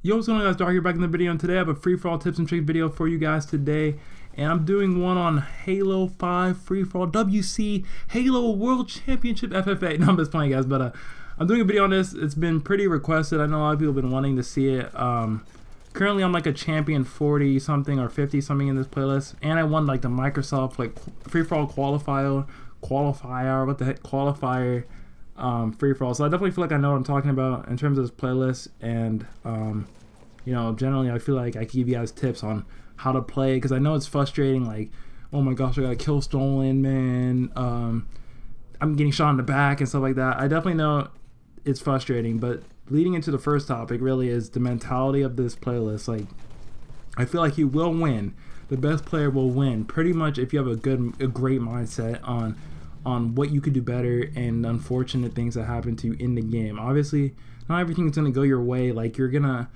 Yo, what's going on, guys? Dark here, back in the video, and today I have a free-for-all tips and tricks video for you guys today, and I'm doing one on Halo 5 free-for-all WC Halo World Championship FFA. No, I'm just playing, guys, but I'm doing a video on this. It's been pretty requested. I know a lot of people have been wanting to see it. Currently I'm like a champion 40 something or 50 something in this playlist, and I won like the Microsoft like free-for-all qualifier, free-for-all. So I definitely feel like I know what I'm talking about in terms of this playlist, and you know, generally I feel like I can give you guys tips on how to play, because I know it's frustrating, like, oh my gosh, I got a kill stolen, man, I'm getting shot in the back and stuff like that. I definitely know it's frustrating, but leading into the first topic really is the mentality of this playlist. Like, I feel like you will win. The best player will win pretty much if you have a great mindset on what you could do better and unfortunate things that happen to you in the game. Obviously, not everything's gonna go your way. Like, you're gonna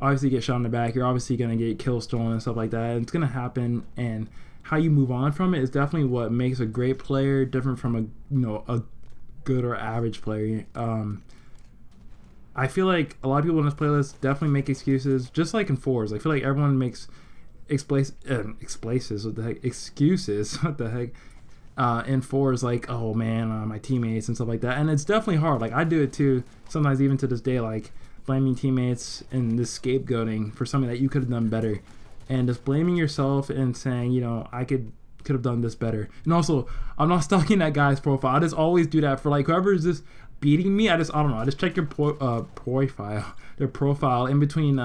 obviously get shot in the back. You're obviously gonna get kill stolen and stuff like that. It's gonna happen, and how you move on from it is definitely what makes a great player different from a good or average player. I feel like a lot of people in this playlist definitely make excuses, just like in fours. I feel like everyone makes excuses. What the heck? Excuses. What the heck? In fours, like, oh man, my teammates and stuff like that. And it's definitely hard. Like, I do it too sometimes, even to this day, like blaming teammates and this scapegoating for something that you could have done better, and just blaming yourself and saying, you know, I could have done this better. And also, I'm not stalking that guy's profile. I just always do that for like whoever is just beating me. I don't know, I just check their profile in between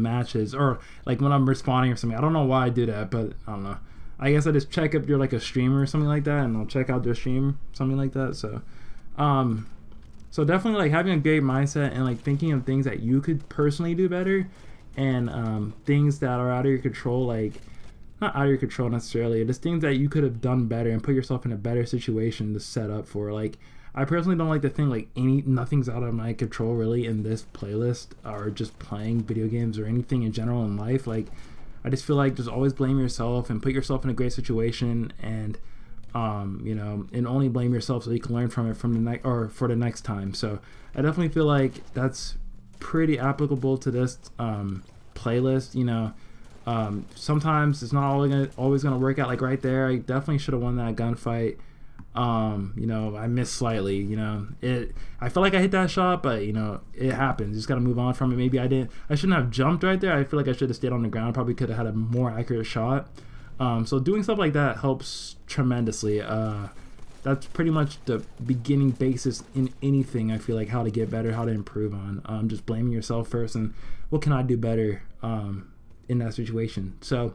matches, or like when I'm responding or something. I don't know why I do that, but I don't know. I guess I just check if you're like a streamer or something like that, and I'll check out their stream, something like that. So so definitely, like, having a great mindset and like thinking of things that you could personally do better, and things that are out of your control, like not out of your control necessarily, just things that you could have done better and put yourself in a better situation to set up for. Like, I personally don't like to think like nothing's out of my control really in this playlist, or just playing video games or anything in general in life. Like, I just feel like just always blame yourself and put yourself in a great situation, and you know, and only blame yourself so you can learn from it for the next time. So I definitely feel like that's pretty applicable to this playlist. You know, sometimes it's not always gonna work out like right there. I definitely should have won that gunfight. You know, I missed slightly. You know, I feel like I hit that shot, but you know, it happens. You just gotta move on from it. Maybe I shouldn't have jumped right there. I feel like I should have stayed on the ground. Probably could have had a more accurate shot. So doing stuff like that helps tremendously. That's pretty much the beginning basis in anything. I feel like how to get better, how to improve on. Just blaming yourself first, and what can I do better in that situation. So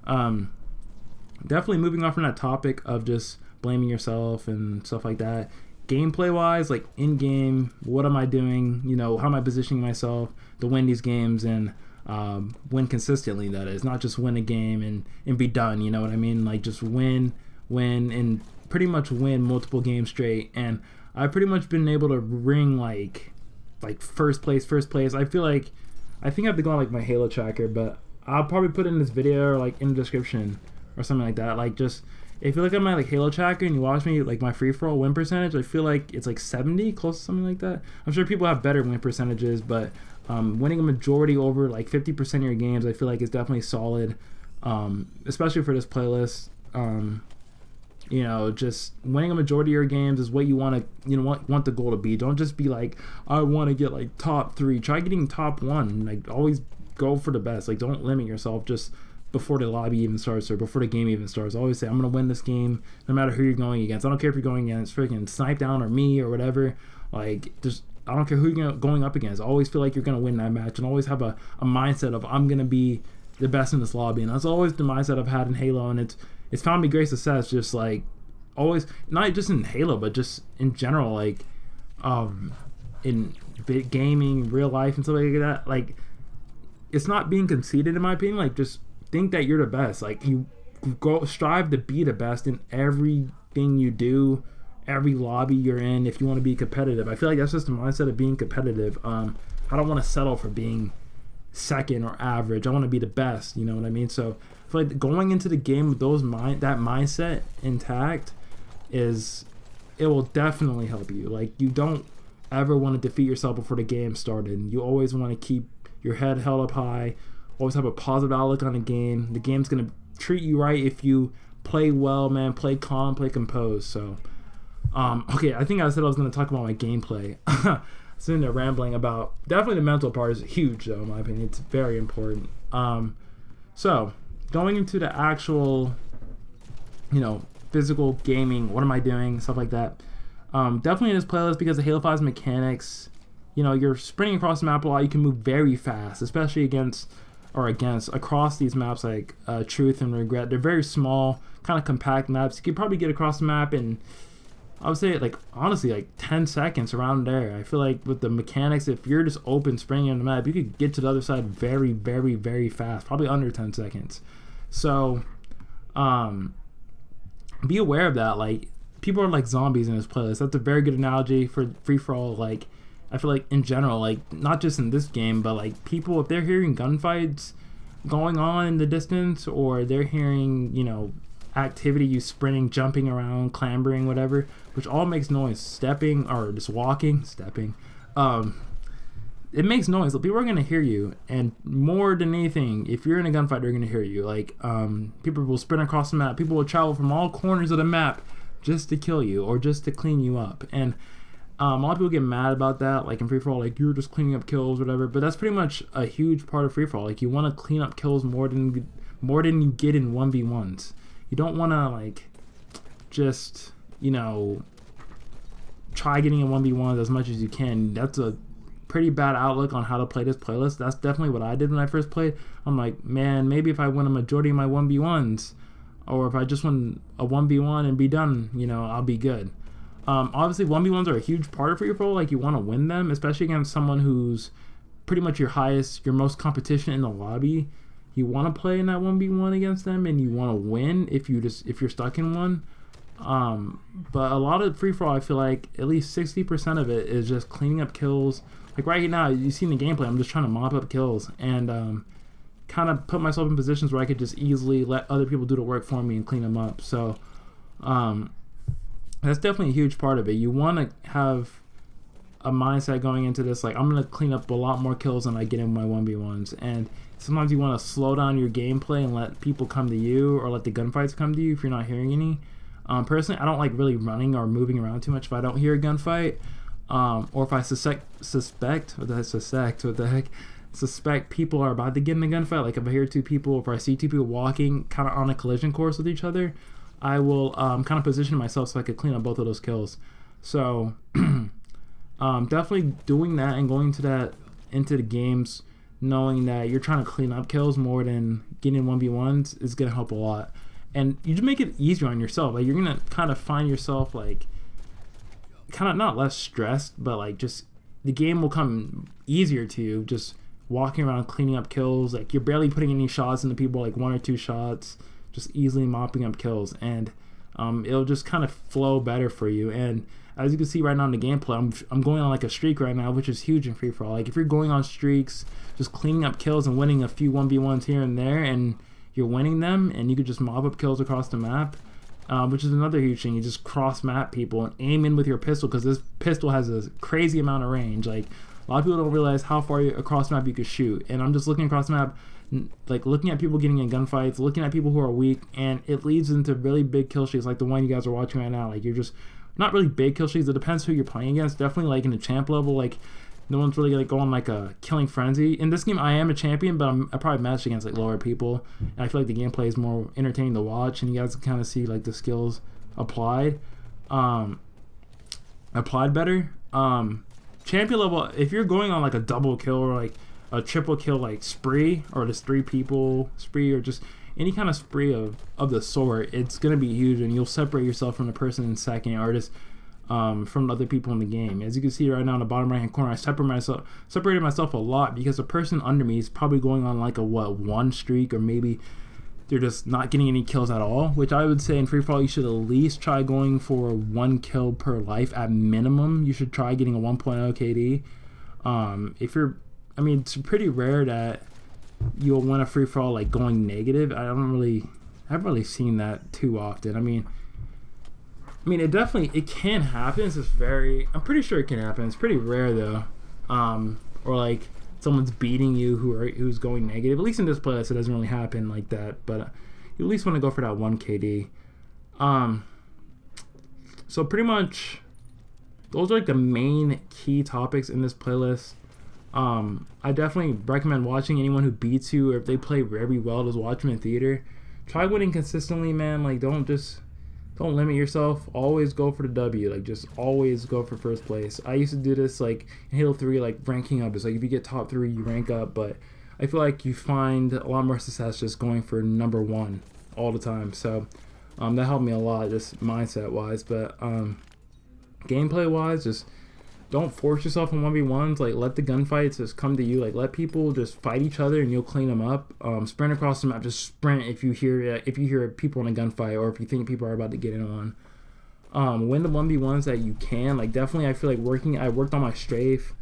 definitely moving on from that topic of just blaming yourself and stuff like that. Gameplay wise, like in game, what am I doing? You know, how am I positioning myself to win these games, and win consistently? That is, not just win a game and be done. You know what I mean? Like, just win, and pretty much win multiple games straight. And I've pretty much been able to ring like first place. I think I have to go on like my Halo tracker, but I'll probably put it in this video or like in the description or something like that. Like, just if you look at my like Halo tracker and you watch me, like my free-for-all win percentage, I feel like it's like 70, close to something like that. I'm sure people have better win percentages, but winning a majority over like 50% of your games, I feel like is definitely solid, especially for this playlist. You know, just winning a majority of your games is what you want to, you know, want the goal to be. Don't just be like, I want to get like top 3. Try getting top 1. Like, always go for the best. Like, don't limit yourself just before the lobby even starts or before the game even starts. Always say, I'm gonna win this game no matter who you're going against. I don't care if you're going against freaking Snipe Down or me or whatever. Like, I don't care who you're going up against. Always feel like you're gonna win that match, and always have a mindset of, I'm gonna be the best in this lobby. And that's always the mindset I've had in Halo, and it's found me great success. Just like always, not just in Halo, but just in general, like in gaming, real life, and stuff like that. Like, it's not being conceited, in my opinion. Like, just think that you're the best. Like, you strive to be the best in everything you do, every lobby you're in, if you want to be competitive. I feel like that's just the mindset of being competitive. I don't want to settle for being second or average. I want to be the best, you know what I mean? So I feel like going into the game with that mindset intact it will definitely help you. Like, you don't ever want to defeat yourself before the game started. You always want to keep your head held up high, always have a positive outlook on the game. The game's going to treat you right if you play well, man. Play calm, play composed. So, okay, I think I said I was going to talk about my gameplay. Sitting there rambling about, definitely the mental part is huge, though, in my opinion. It's very important. So, going into the actual, physical gaming, what am I doing, stuff like that. Definitely in this playlist, because of Halo 5's mechanics, you're sprinting across the map a lot. You can move very fast, especially across these maps like Truth and Regret. They're very small, kind of compact maps. You could probably get across the map in, I would say, honestly, 10 seconds around there. I feel like with the mechanics, if you're just open sprinting on the map, you could get to the other side very, very, very fast, probably under 10 seconds. So, be aware of that. People are like zombies in this playlist. That's a very good analogy for free-for-all. I feel like in general, not just in this game, but people, if they're hearing gunfights going on in the distance, or they're hearing, activity, you sprinting, jumping around, clambering, whatever, which all makes noise, stepping or just walking, it makes noise. People are going to hear you, and more than anything, if you're in a gunfight, they're going to hear you. People will sprint across the map. People will travel from all corners of the map just to kill you or just to clean you up. And a lot of people get mad about that, in free-for-all, you're just cleaning up kills, whatever. But that's pretty much a huge part of free-for-all. You want to clean up kills more than you get in 1v1s. You don't want to, just, try getting in 1v1s as much as you can. That's a pretty bad outlook on how to play this playlist. That's definitely what I did when I first played. I'm like, man, maybe if I win a majority of my 1v1s, or if I just win a 1v1 and be done, I'll be good. Obviously, 1v1s are a huge part of free-for-all. You want to win them, especially against someone who's pretty much your most competition in the lobby. You want to play in that 1v1 against them, and you want to win if you're stuck in one. But a lot of free-for-all, I feel like at least 60% of it is just cleaning up kills. Right now, you see in the gameplay, I'm just trying to mop up kills and kind of put myself in positions where I could just easily let other people do the work for me and clean them up. So that's definitely a huge part of it. You want to have a mindset going into this, I'm going to clean up a lot more kills than I get in my 1v1s. And sometimes you want to slow down your gameplay and let people come to you, or let the gunfights come to you if you're not hearing any. Personally, I don't like really running or moving around too much if I don't hear a gunfight. Or if I suspect people are about to get in a gunfight, if I hear two people, if I see two people walking kind of on a collision course with each other, I will kind of position myself so I could clean up both of those kills. So definitely doing that and going into the games knowing that you're trying to clean up kills more than getting in 1v1s is going to help a lot. And you just make it easier on yourself. You're going to kind of find yourself kind of not less stressed, but just the game will come easier to you, just walking around cleaning up kills. You're barely putting any shots into people, 1 or 2 shots, just easily mopping up kills, and it'll just kind of flow better for you. And as you can see right now in the gameplay, I'm going on a streak right now, which is huge in free-for-all. If you're going on streaks, just cleaning up kills and winning a few 1v1s here and there, and you're winning them, and you could just mop up kills across the map, which is another huge thing. You just cross-map people and aim in with your pistol, because this pistol has a crazy amount of range. A lot of people don't realize how far across the map you could shoot. And I'm just looking across the map, looking at people getting in gunfights, looking at people who are weak, and it leads into really big kill streaks like the one you guys are watching right now. You're just not really big kill streaks. It depends who you're playing against. Definitely in the champ level, no one's really gonna go on a killing frenzy. In this game, I am a champion, but I probably matched against lower people, and I feel the gameplay is more entertaining to watch, and you guys can kind of see the skills applied better. Champion level, if you're going on a double kill or a triple kill spree, or just 3 people spree, or just any kind of spree of the sort, it's gonna be huge, and you'll separate yourself from the person in second, or just from other people in the game. As you can see right now in the bottom right hand corner, I separated myself a lot, because the person under me is probably going on a 1 streak, or maybe they're just not getting any kills at all, which I would say in free-for-all you should at least try going for 1 kill per life at minimum. You should try getting a 1.0 KD. It's pretty rare that you'll win a free-for-all going negative. I haven't really seen that too often. It can happen. I'm pretty sure it can happen. It's pretty rare though. Or someone's beating you who's going negative. At least in this playlist, it doesn't really happen like that. But you at least want to go for that 1 KD. So pretty much, those are like the main key topics in this playlist. I definitely recommend watching anyone who beats you, or if they play very well, just watch them in theater. Try winning consistently, man. Like, don't limit yourself. Always go for the W. Like, just always go for first place. I used to do this, like, in Halo 3, like, ranking up. It's like, if you get top 3, you rank up. But I feel like you find a lot more success just going for number 1 all the time. So, that helped me a lot, just mindset-wise. But, gameplay-wise, just don't force yourself in 1v1s. Like, let the gunfights just come to you. Like, let people just fight each other and you'll clean them up. Sprint across the map. Just sprint if you hear people in a gunfight, or if you think people are about to get in one. Win the 1v1s that you can. Like, definitely, I feel like I worked on my strafe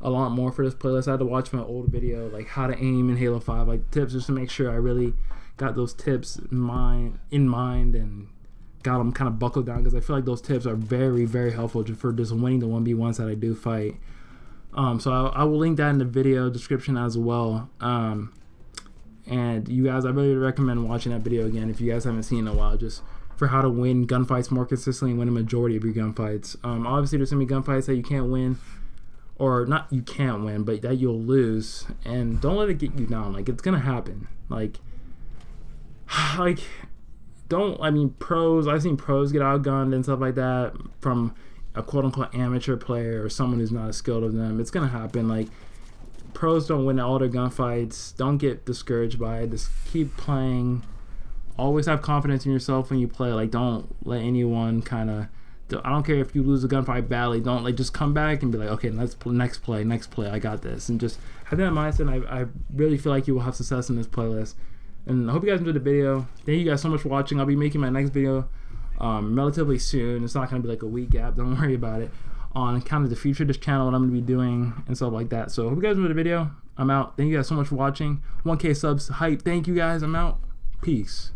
a lot more for this playlist. I had to watch my old video, like how to aim in Halo 5, like tips, just to make sure I really got those tips in mind and got them kind of buckled down, because I feel like those tips are very, very helpful for just winning the 1v1s that I do fight. So I will link that in the video description as well. And you guys, I really recommend watching that video again if you guys haven't seen it in a while, just for how to win gunfights more consistently and win a majority of your gunfights. Obviously, there's going to be gunfights that you can't win, or not you can't win, but that you'll lose, and don't let it get you down. Like, it's going to happen. Like, pros, I've seen pros get outgunned and stuff like that from a quote-unquote amateur player or someone who's not as skilled as them. It's gonna happen. Like, pros don't win all their gunfights. Don't get discouraged by it. Just keep playing. Always have confidence in yourself when you play. Like, don't let anyone I don't care if you lose a gunfight badly. Don't, like, just come back and be like, okay, next play, I got this. And just have that mindset. I really feel like you will have success in this playlist. And I hope you guys enjoyed the video. Thank you guys so much for watching. I'll be making my next video relatively soon. It's not going to be like a week gap. Don't worry about it. On kind of the future of this channel, what I'm going to be doing and stuff like that. So I hope you guys enjoyed the video. I'm out. Thank you guys so much for watching. 1K subs hype. Thank you guys. I'm out. Peace.